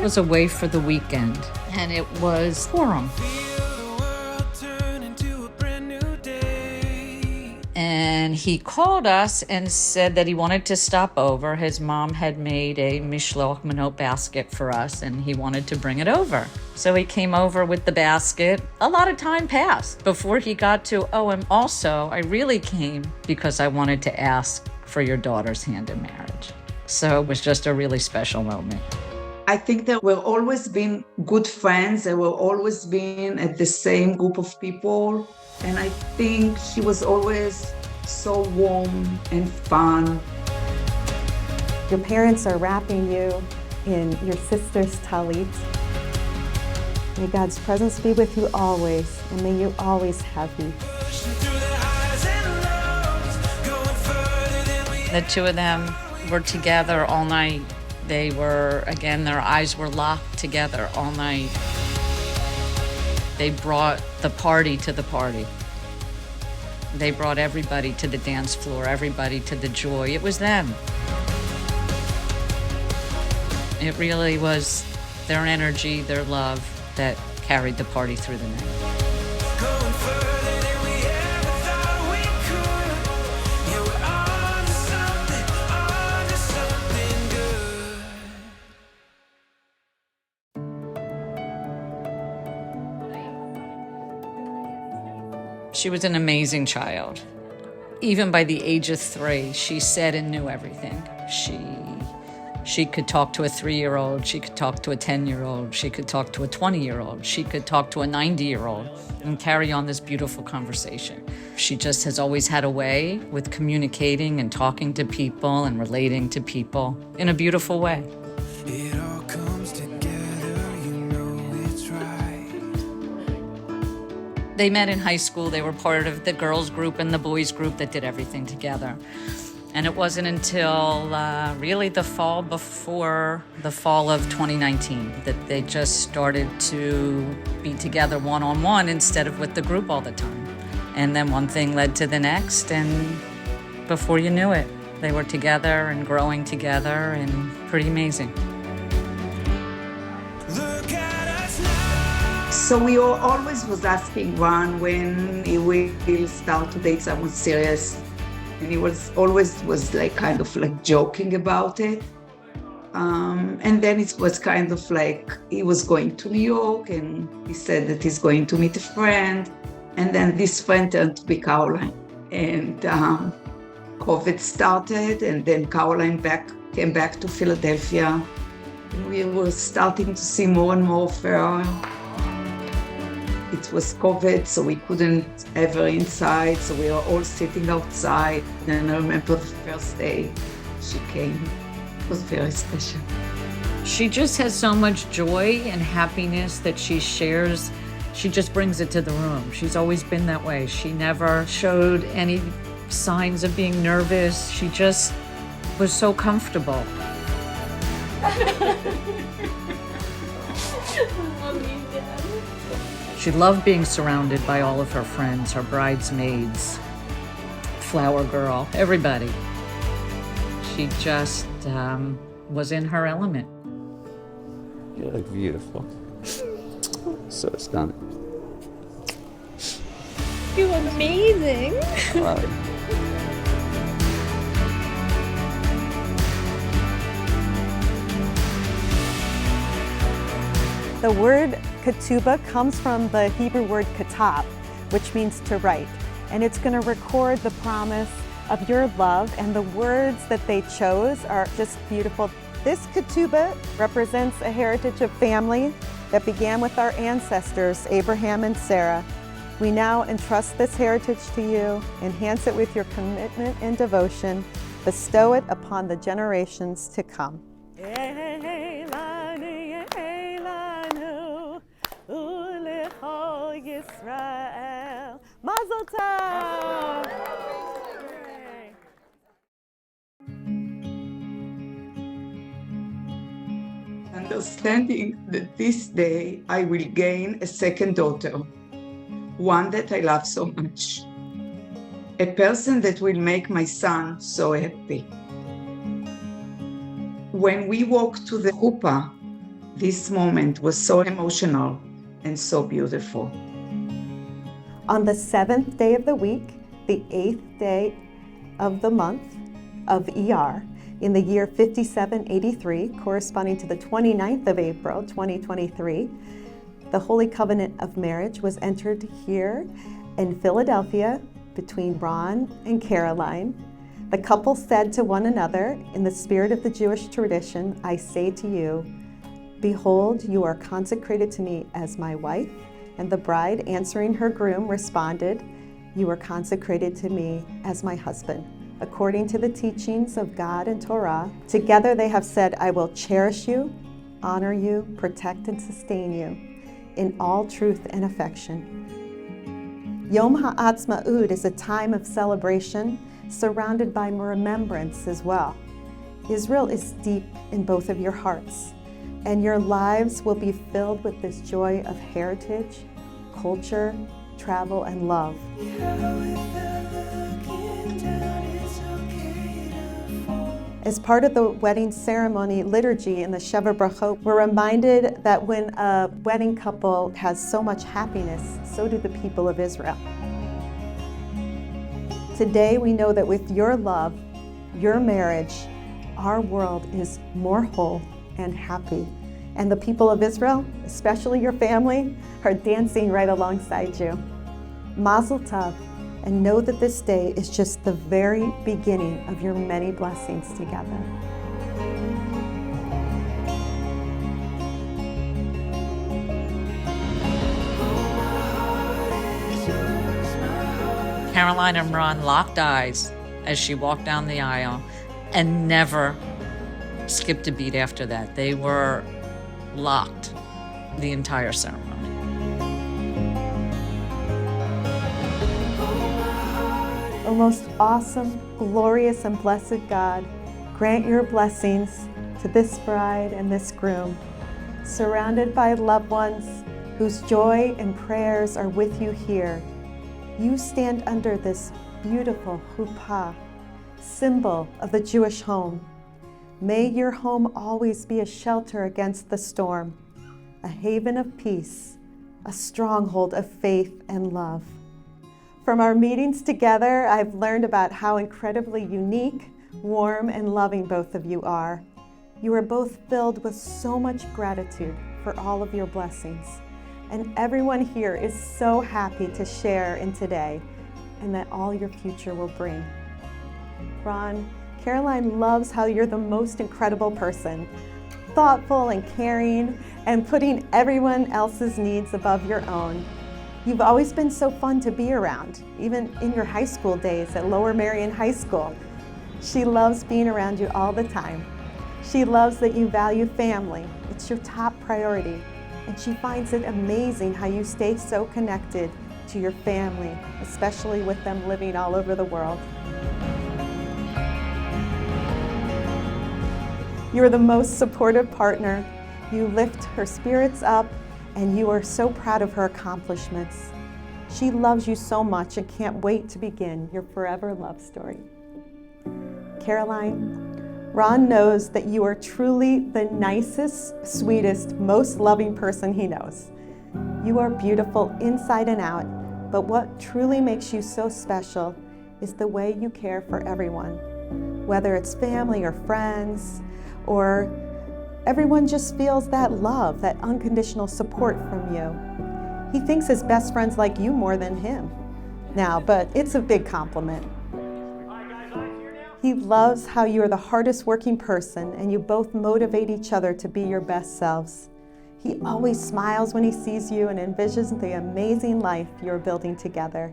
was away for the weekend, and it was Purim. And he called us and said that he wanted to stop over. His mom had made a mishloach manot basket for us, and he wanted to bring it over. So he came over with the basket. A lot of time passed before he got to, oh, and also, I really came because I wanted to ask for your daughter's hand in marriage. So it was just a really special moment. I think there were always been good friends. There were always been at the same group of people. And I think he was always so warm and fun. Your parents are wrapping you in your sister's talit. May God's presence be with you always, and may you always have peace. The two of them were together all night. They were, again, their eyes were locked together all night. They brought the party to the party. They brought everybody to the dance floor, everybody to the joy. It was them. It really was their energy, their love that carried the party through the night. She was an amazing child. Even by the age of 3, she said and knew everything. She could talk to a 3-year-old, she could talk to a 10-year-old, she could talk to a 20-year-old, she could talk to a 90-year-old and carry on this beautiful conversation. She just has always had a way with communicating and talking to people and relating to people in a beautiful way. It all comes together, you know it's right. They met in high school. They were part of the girls group and the boys group that did everything together. And it wasn't until really the fall before the fall of 2019 that they just started to be together one-on-one instead of with the group all the time. And then one thing led to the next, and before you knew it, they were together and growing together, and pretty amazing. So we always was asking Ron when he will start to date someone serious. And he was like kind of like joking about it. And then it was kind of like he was going to New York and he said that he's going to meet a friend. And then this friend turned to be Caroline. And COVID started, and then Caroline came back to Philadelphia. We were starting to see more and more of her. It was COVID, so we couldn't have her inside, so we were all sitting outside. And I remember the first day she came. It was very special. She just has so much joy and happiness that she shares. She just brings it to the room. She's always been that way. She never showed any signs of being nervous. She just was so comfortable. She loved being surrounded by all of her friends, her bridesmaids, flower girl, everybody. She just was in her element. You look beautiful. So stunning. You look amazing. Wow. The word ketubah comes from the Hebrew word katab, which means to write. And it's going to record the promise of your love, and the words that they chose are just beautiful. This ketubah represents a heritage of family that began with our ancestors, Abraham and Sarah. We now entrust this heritage to you, enhance it with your commitment and devotion, bestow it upon the generations to come. Mazel tov! Understanding that this day I will gain a second daughter, one that I love so much, a person that will make my son so happy. When we walked to the chuppah, this moment was so emotional and so beautiful. On the 7th day of the week, the 8th day of the month of ER, in the year 5783, corresponding to the 29th of April, 2023, the Holy Covenant of Marriage was entered here in Philadelphia between Ron and Caroline. The couple said to one another, in the spirit of the Jewish tradition, I say to you, behold, you are consecrated to me as my wife. And the bride, answering her groom, responded, you are consecrated to me as my husband. According to the teachings of God and Torah, together they have said, I will cherish you, honor you, protect and sustain you in all truth and affection. Yom HaAtzmaut is a time of celebration surrounded by remembrance as well. Israel is deep in both of your hearts, and your lives will be filled with this joy of heritage, culture, travel, and love. As part of the wedding ceremony liturgy in the Sheva Brachot, we're reminded that when a wedding couple has so much happiness, so do the people of Israel. Today we know that with your love, your marriage, our world is more whole and happy. And the people of Israel, especially your family, are dancing right alongside you. Mazel tov, and know that this day is just the very beginning of your many blessings together. Caroline and Ron locked eyes as she walked down the aisle and never skipped a beat after that. They were locked the entire ceremony. O most awesome, glorious, and blessed God, grant your blessings to this bride and this groom, surrounded by loved ones whose joy and prayers are with you here. You stand under this beautiful chuppah, symbol of the Jewish home. May your home always be a shelter against the storm, a haven of peace, a stronghold of faith and love. From our meetings together, I've learned about how incredibly unique, warm, and loving both of you are. You are both filled with so much gratitude for all of your blessings. And everyone here is so happy to share in today and that all your future will bring. Ron, Caroline loves how you're the most incredible person, thoughtful and caring, and putting everyone else's needs above your own. You've always been so fun to be around, even in your high school days at Lower Merion High School. She loves being around you all the time. She loves that you value family. It's your top priority. And she finds it amazing how you stay so connected to your family, especially with them living all over the world. You're the most supportive partner. You lift her spirits up, and you are so proud of her accomplishments. She loves you so much and can't wait to begin your forever love story. Caroline, Ron knows that you are truly the nicest, sweetest, most loving person he knows. You are beautiful inside and out, but what truly makes you so special is the way you care for everyone, whether it's family or friends, or everyone just feels that love, that unconditional support from you. He thinks his best friends like you more than him now, but it's a big compliment. He loves how you are the hardest working person and you both motivate each other to be your best selves. He always smiles when he sees you and envisions the amazing life you're building together.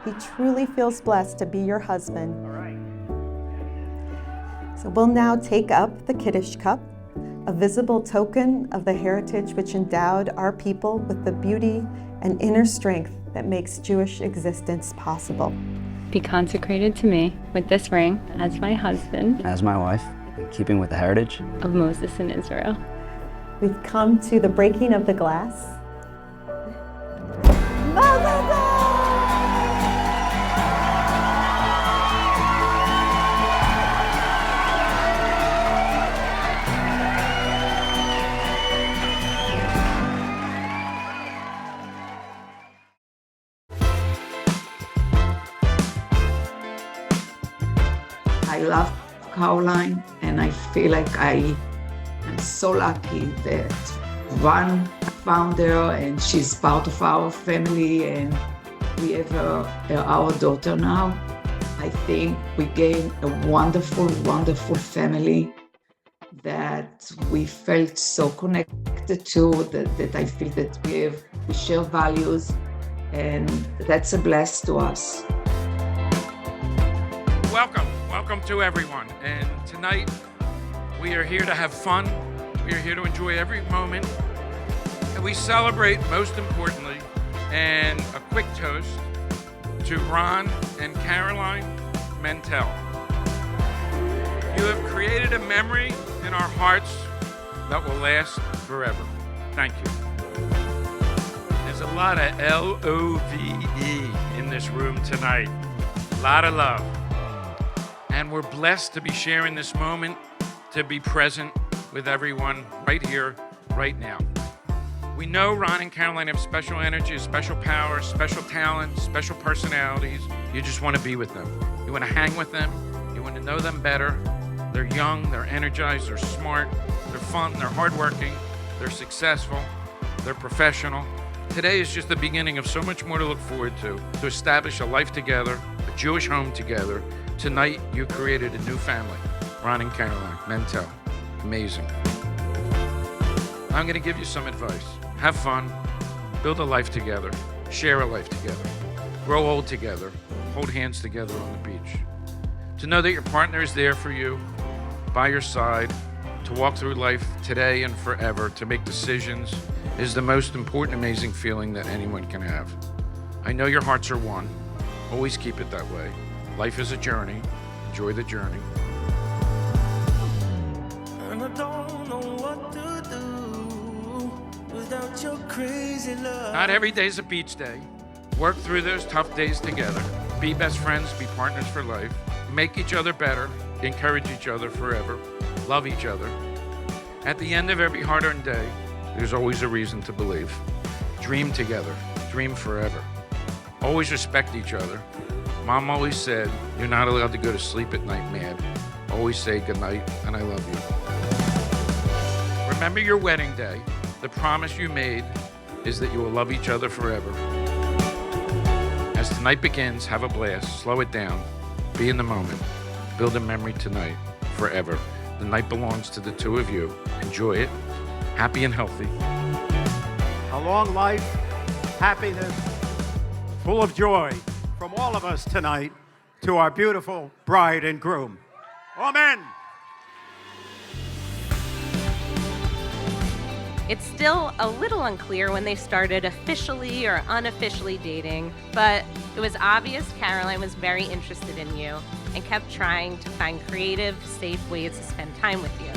He truly feels blessed to be your husband. So we'll now take up the Kiddush cup, a visible token of the heritage which endowed our people with the beauty and inner strength that makes Jewish existence possible. Be consecrated to me with this ring as my husband, as my wife, in keeping with the heritage of Moses and Israel. We've come to the breaking of the glass. love Caroline, and I feel like I'm so lucky that Ron found her and she's part of our family, and we have our daughter now. I think we gained a wonderful, wonderful family that we felt so connected to, that I feel that we share values, and that's a bless to us. Welcome to everyone. And tonight we are here to have fun. We are here to enjoy every moment. And we celebrate, most importantly, and a quick toast to Ron and Caroline Mentel. You have created a memory in our hearts that will last forever. Thank you. There's a lot of L-O-V-E in this room tonight. A lot of love. And we're blessed to be sharing this moment, to be present with everyone right here, right now. We know Ron and Caroline have special energy, special powers, special talents, special personalities. You just want to be with them. You want to hang with them. You want to know them better. They're young, they're energized, they're smart, they're fun, they're hardworking, they're successful, they're professional. Today is just the beginning of so much more to look forward to establish a life together, a Jewish home together. Tonight, you created a new family, Ron and Caroline Mentel. Amazing. I'm going to give you some advice. Have fun, build a life together, share a life together, grow old together, hold hands together on the beach. To know that your partner is there for you, by your side, to walk through life today and forever, to make decisions, is the most important, amazing feeling that anyone can have. I know your hearts are one. Always keep it that way. Life is a journey. Enjoy the journey. And I don't know what to do without your crazy love. Not every day is a beach day. Work through those tough days together. Be best friends, be partners for life. Make each other better, encourage each other forever, love each other. At the end of every hard-earned day, there's always a reason to believe. Dream together, dream forever. Always respect each other. Mom always said, you're not allowed to go to sleep at night mad. Always say goodnight and I love you. Remember your wedding day. The promise you made is that you will love each other forever. As tonight begins, have a blast, slow it down, be in the moment, build a memory tonight, forever. The night belongs to the two of you. Enjoy it, happy and healthy. A long life, happiness, full of joy from all of us tonight to our beautiful bride and groom. Amen. It's still a little unclear when they started officially or unofficially dating, but it was obvious Caroline was very interested in you and kept trying to find creative, safe ways to spend time with you.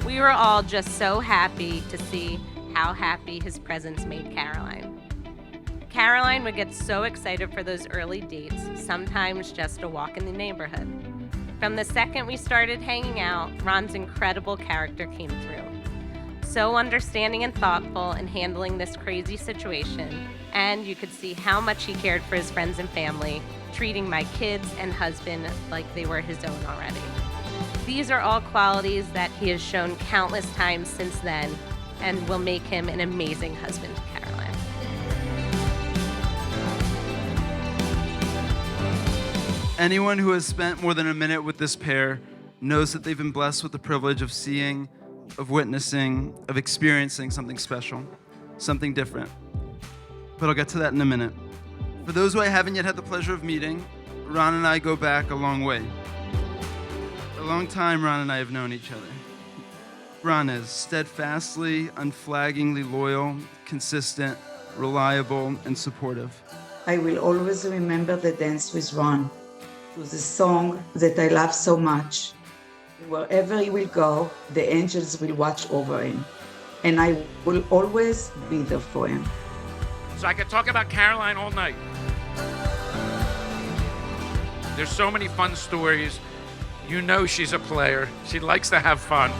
We were all just so happy to see how happy his presence made Caroline. Caroline would get so excited for those early dates, sometimes just a walk in the neighborhood. From the second we started hanging out, Ron's incredible character came through. So understanding and thoughtful in handling this crazy situation, and you could see how much he cared for his friends and family, treating my kids and husband like they were his own already. These are all qualities that he has shown countless times since then, and will make him an amazing husband to Caroline. Anyone who has spent more than a minute with this pair knows that they've been blessed with the privilege of seeing, of witnessing, of experiencing something special, something different. But I'll get to that in a minute. For those who I haven't yet had the pleasure of meeting, Ron and I go back a long way. A long time Ron and I have known each other. Ron is steadfastly, unflaggingly loyal, consistent, reliable, and supportive. I will always remember the dance with Ron. It was a song that I love so much. Wherever he will go, the angels will watch over him. And I will always be there for him. So I could talk about Caroline all night. There's so many fun stories. You know she's a player. She likes to have fun.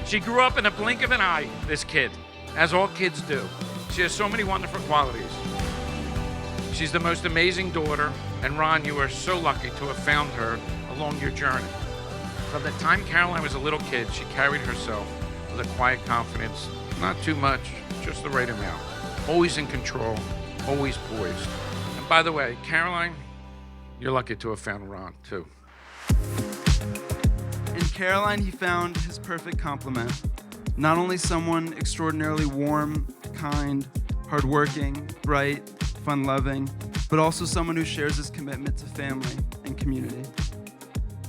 She grew up in a blink of an eye, this kid, as all kids do. She has so many wonderful qualities. She's the most amazing daughter, And Ron, you are so lucky to have found her along your journey. From the time Caroline was a little kid, she carried herself with a quiet confidence, not too much, just the right amount. Always in control, always poised. And by the way, Caroline, you're lucky to have found Ron, too. In Caroline, he found his perfect complement. Not only someone extraordinarily warm, kind, hardworking, bright, fun-loving, but also someone who shares his commitment to family and community.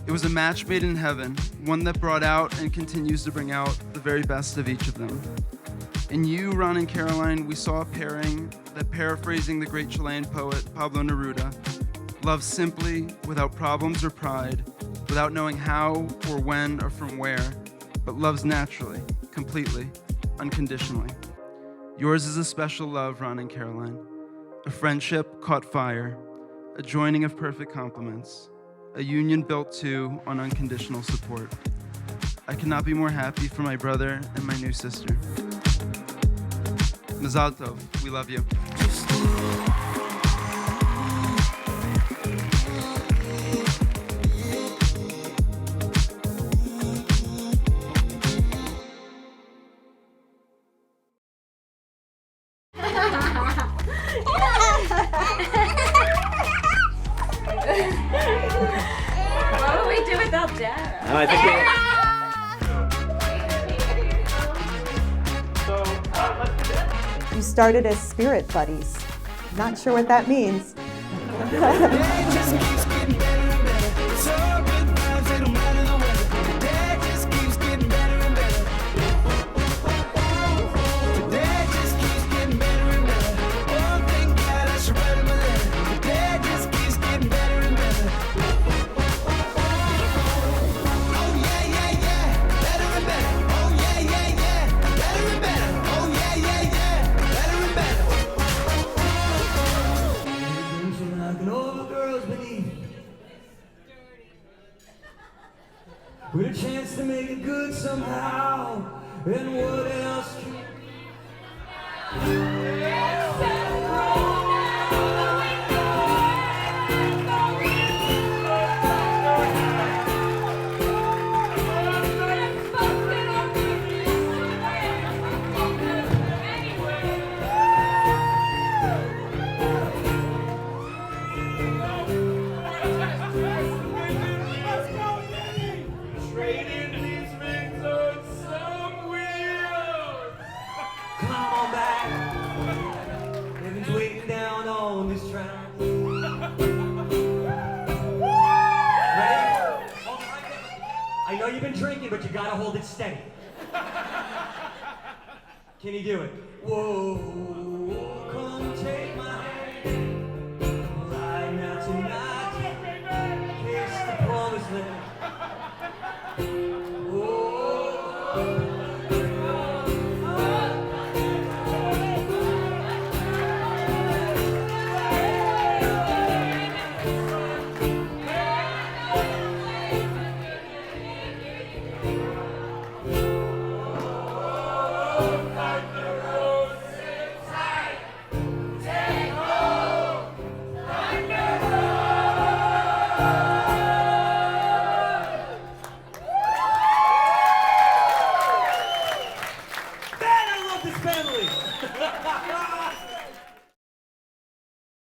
It was a match made in heaven, one that brought out and continues to bring out the very best of each of them. In you, Ron and Caroline, we saw a pairing that, paraphrasing the great Chilean poet Pablo Neruda, loves simply, without problems or pride, without knowing how or when or from where, but loves naturally, completely, unconditionally. Yours is a special love, Ron and Caroline. A friendship caught fire, a joining of perfect complements, a union built too on unconditional support. I cannot be more happy for my brother and my new sister. Mazal tov, we love you. What would we do without Dad? I think You started as spirit buddies. Not sure what that means. With a chance to make it good somehow, and what else can I know you've been drinking, but you gotta hold it steady. Can you do it? Whoa, come take my hand. Right now tonight, kiss the promised land. family.